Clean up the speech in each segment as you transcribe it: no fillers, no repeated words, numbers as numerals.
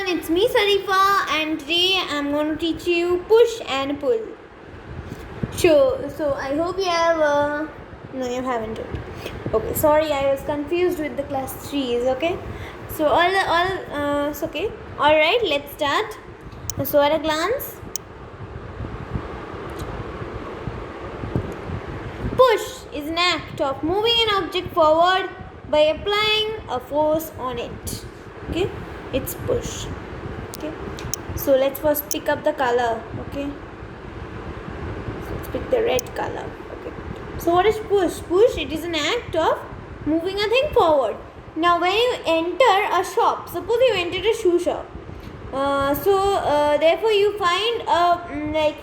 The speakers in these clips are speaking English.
it's me Sarifa, and today I'm going to teach you push and pull. Sure, so I hope you have. No, you haven't. Okay, sorry, I was confused with the class 3s. Okay, so it's okay. All right, let's start. So at a glance, push is an act of moving an object forward by applying a force on it. Okay, it's push. Okay, so let's first pick up the color. Okay, so let's pick the red color. Okay, so what is push? Push, it is an act of moving a thing forward. Now when you enter a shop, suppose you entered a shoe shop, therefore you find like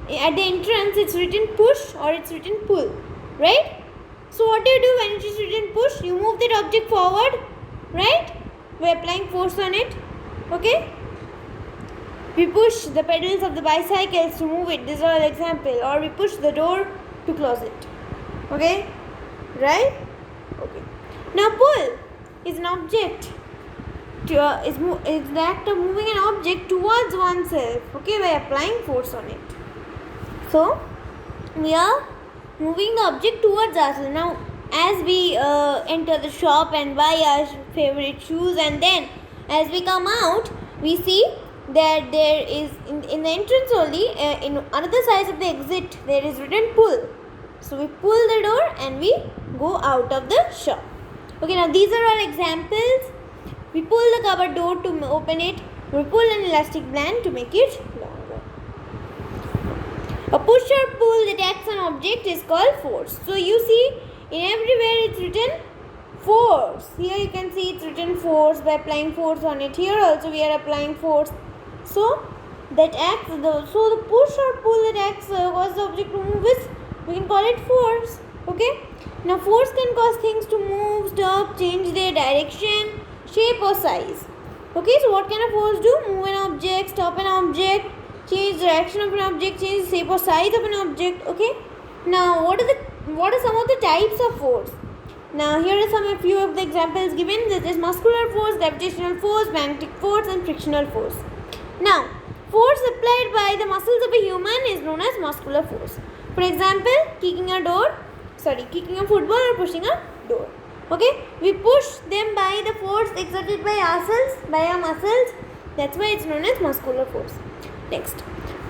at the entrance it's written push or it's written pull, right? So what do you do when it is written push? You move that object forward, right, by applying force on it. Okay, we push the pedals of the bicycles to move it. This is our example. Or we push the door to close it. Okay, right? Okay. Now pull is an object. Is the act of moving an object towards oneself. Okay, by applying force on it. So we are moving the object towards ourselves. Now, as we enter the shop and buy our favorite shoes, and then as we come out, we see that there is in the entrance only, in another side of the exit, there is written pull. So we pull the door and we go out of the shop. Okay, now these are all examples. We pull the cupboard door to open it. We pull an elastic band to make it longer. A push or pull that acts on object is called force. So you see, in everywhere it's written force. Here you can see it's written force by applying force on it. Here also we are applying force. So that acts, so the push or pull that acts cause the object to move is, we can call it force. Okay. Now force can cause things to move, stop, change their direction, shape or size. Okay. So what can a force do? Move an object, stop an object, change direction of an object, change the shape or size of an object. Okay. Now what are some of the types of force? Now here are few of the examples given. This is muscular force, gravitational force, magnetic force and frictional force. Now, force applied by the muscles of a human is known as muscular force. For example, kicking a football or pushing a door. Okay, we push them by the force exerted by ourselves, by our muscles. That's why it's known as muscular force. Next,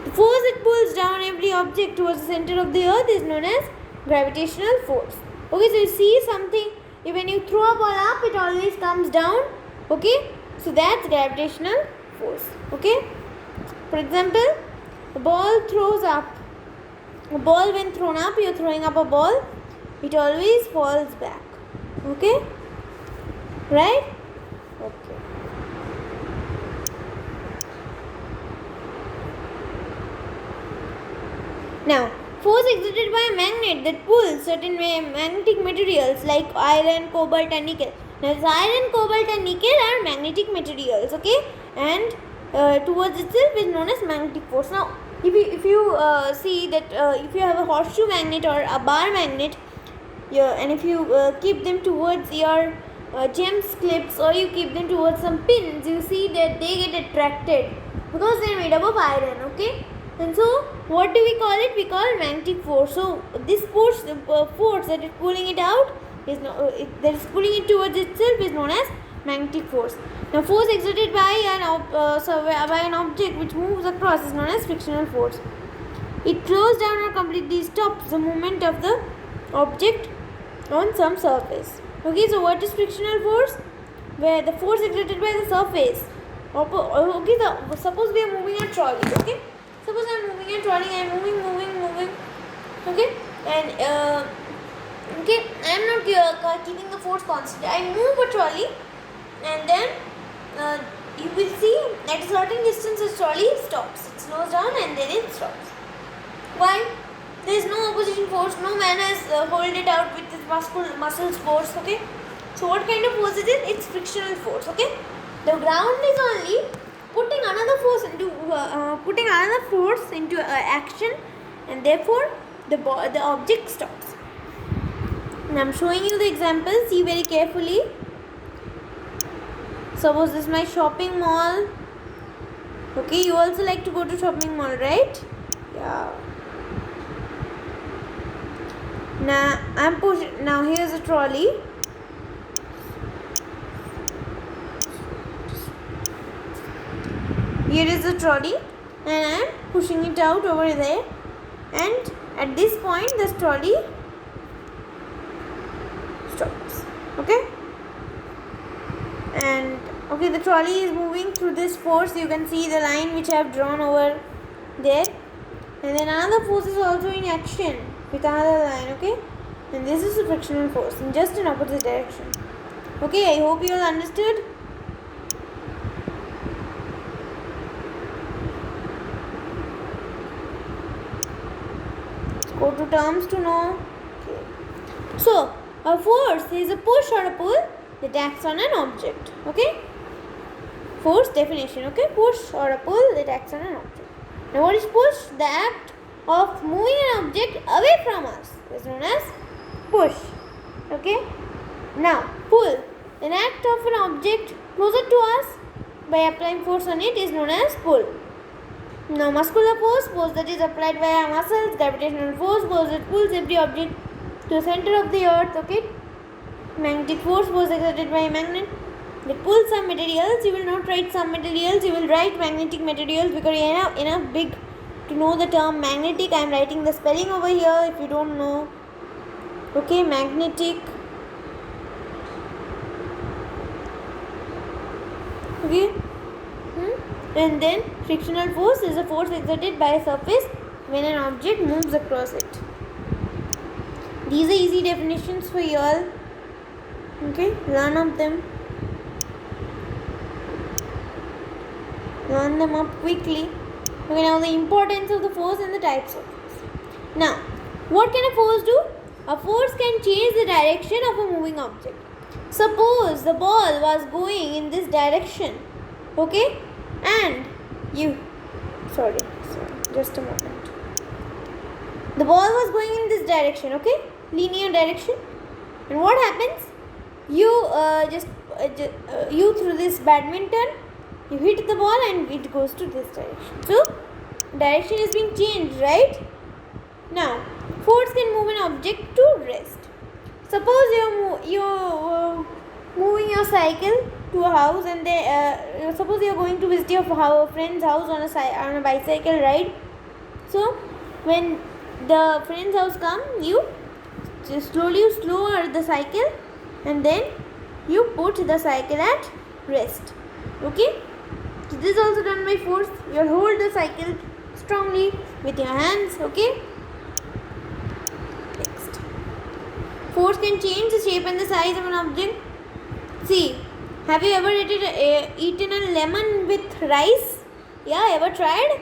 the force that pulls down every object towards the center of the earth is known as gravitational force. Okay, so you see something, when you throw a ball up, it always comes down. Okay, so that's gravitational force. Okay, for example, a ball throws up. A ball, when thrown up, you're throwing up a ball, it always falls back. Okay, right? Okay. Now, force exerted by a magnet that pulls certain magnetic materials like iron, cobalt and nickel. Now, this iron, cobalt and nickel are magnetic materials, okay? And towards itself is known as magnetic force. Now, if you see that if you have a horseshoe magnet or a bar magnet, and if you keep them towards your gems clips, or you keep them towards some pins, you see that they get attracted because they are made up of iron, okay? And so, what do we call it? We call magnetic force. So, this force that is pulling it out, that is pulling it towards itself is known as magnetic force. Now, force exerted by an object which moves across is known as frictional force. It slows down or completely stops the movement of the object on some surface. Okay, so what is frictional force? Where the force exerted by the surface. Okay, suppose we are moving a trolley. Okay, suppose I am moving a trolley. I am moving. Okay, and okay, I am not keeping the force constant. I move a trolley, and then you will see at a certain distance the trolley stops. It slows down and then it stops. Why? There is no opposition force. No man has hold it out with his muscles force. Okay. So what kind of force is it? It's frictional force. Okay. The ground is only putting another force into action, and therefore the object stops. And I'm showing you the example. See very carefully. Suppose this is my shopping mall. Okay, you also like to go to shopping mall, right? Yeah. Now here's a trolley. Here is a trolley and I am pushing it out over there, and at this point this trolley stops. Okay, and okay, the trolley is moving through this force. You can see the line which I have drawn over there, and then another force is also in action with another line. Okay, and this is a frictional force in just an opposite direction. Okay, I hope you all understood. Go to terms to know. Okay. So, a force is a push or a pull that acts on an object. Okay. Force definition. Okay. Push or a pull that acts on an object. Now, what is push? The act of moving an object away from us is known as push. Okay. Now, pull. An act of an object closer to us by applying force on it is known as pull. Now, muscular force that is applied via muscles. Gravitational force that pulls every object to the center of the earth. Okay. Magnetic force exerted by a magnet that pulls some materials. You will not write some materials, you will write magnetic materials because enough big to know the term magnetic. I am writing the spelling over here if you don't know. Okay, magnetic. Okay. And then frictional force is a force exerted by a surface when an object moves across it. These are easy definitions for you all. Okay, learn of them. Learn them up quickly. Okay, now the importance of the force and the types of force. Now, what can a force do? A force can change the direction of a moving object. Suppose the ball was going in this direction. Okay, and just a moment. The ball was going in this direction, okay, linear direction, and what happens? You you through this badminton, you hit the ball and it goes to this direction. So direction is being changed, right? Now, force can move an object to rest. Suppose you're moving your cycle to a house, and suppose you're going to visit your friend's house on a bicycle ride. So when the friend's house come, you just slowly slower the cycle, and then you put the cycle at rest. Okay, so this is also done by force. You hold the cycle strongly with your hands. Okay, next, force can change the shape and the size of an object. See, have you ever eaten a lemon with rice? Yeah, ever tried?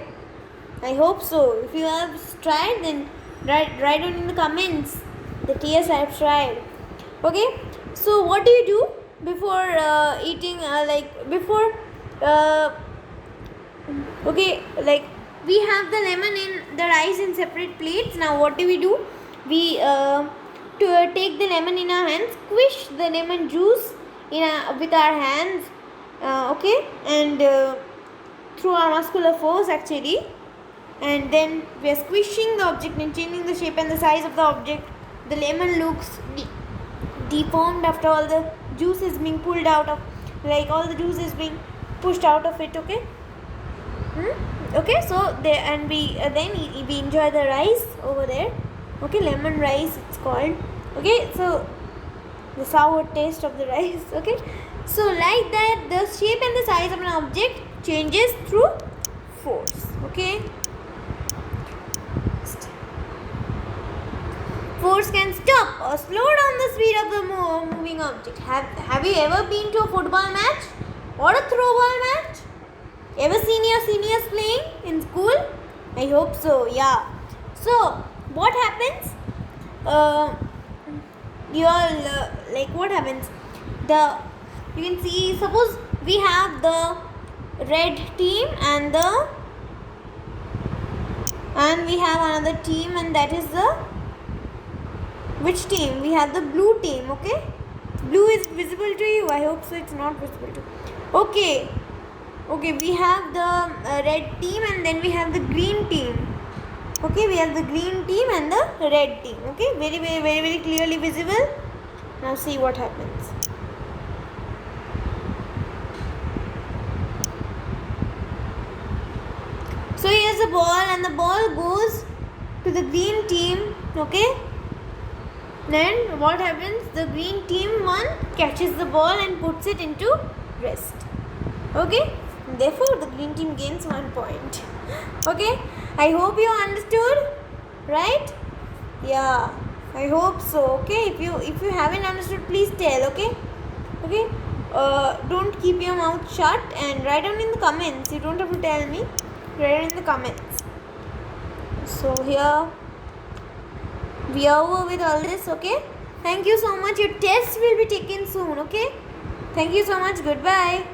I hope so. If you have tried, then write down in the comments that yes, I have tried. Okay, so what do you do before eating? Okay, like we have the lemon in the rice in separate plates. Now what do? We to take the lemon in our hands, squish the lemon juice with our hands. Okay, and through our muscular force actually, and then we are squishing the object and changing the shape and the size of the object. The lemon looks deformed after all the juice is being pulled out of, like all the juice is being pushed out of it. Okay. Okay, so then we enjoy the rice over there. Okay, lemon rice it's called. Okay, so the sour taste of the rice. Okay, so like that, the shape and the size of an object changes through force. Okay, force can stop or slow down the speed of the moving object. Have you ever been to a football match or a throwball match? Ever seen your seniors playing in school? I hope so. Yeah. So what happens? What happens? You can see. Suppose we have the red team and we have another team, and that is which team? We have the blue team. Okay, blue is visible to you. I hope so. It's not visible to you. Okay. Okay, we have the red team and then we have the green team. Okay, we have the green team and the red team. Okay, very clearly visible. Now see what happens. So here's the ball and the ball goes to the green team. Okay, then what happens? The green team one catches the ball and puts it into rest. Okay, therefore the green team gains 1 point. Okay, I hope you understood, right? Yeah, I hope so. Okay, if you haven't understood, please tell. Okay, don't keep your mouth shut and write down in the comments. You don't have to tell me. Write in the comments. So here we are over with all this. Okay, thank you so much. Your test will be taken soon. Okay, thank you so much. Goodbye.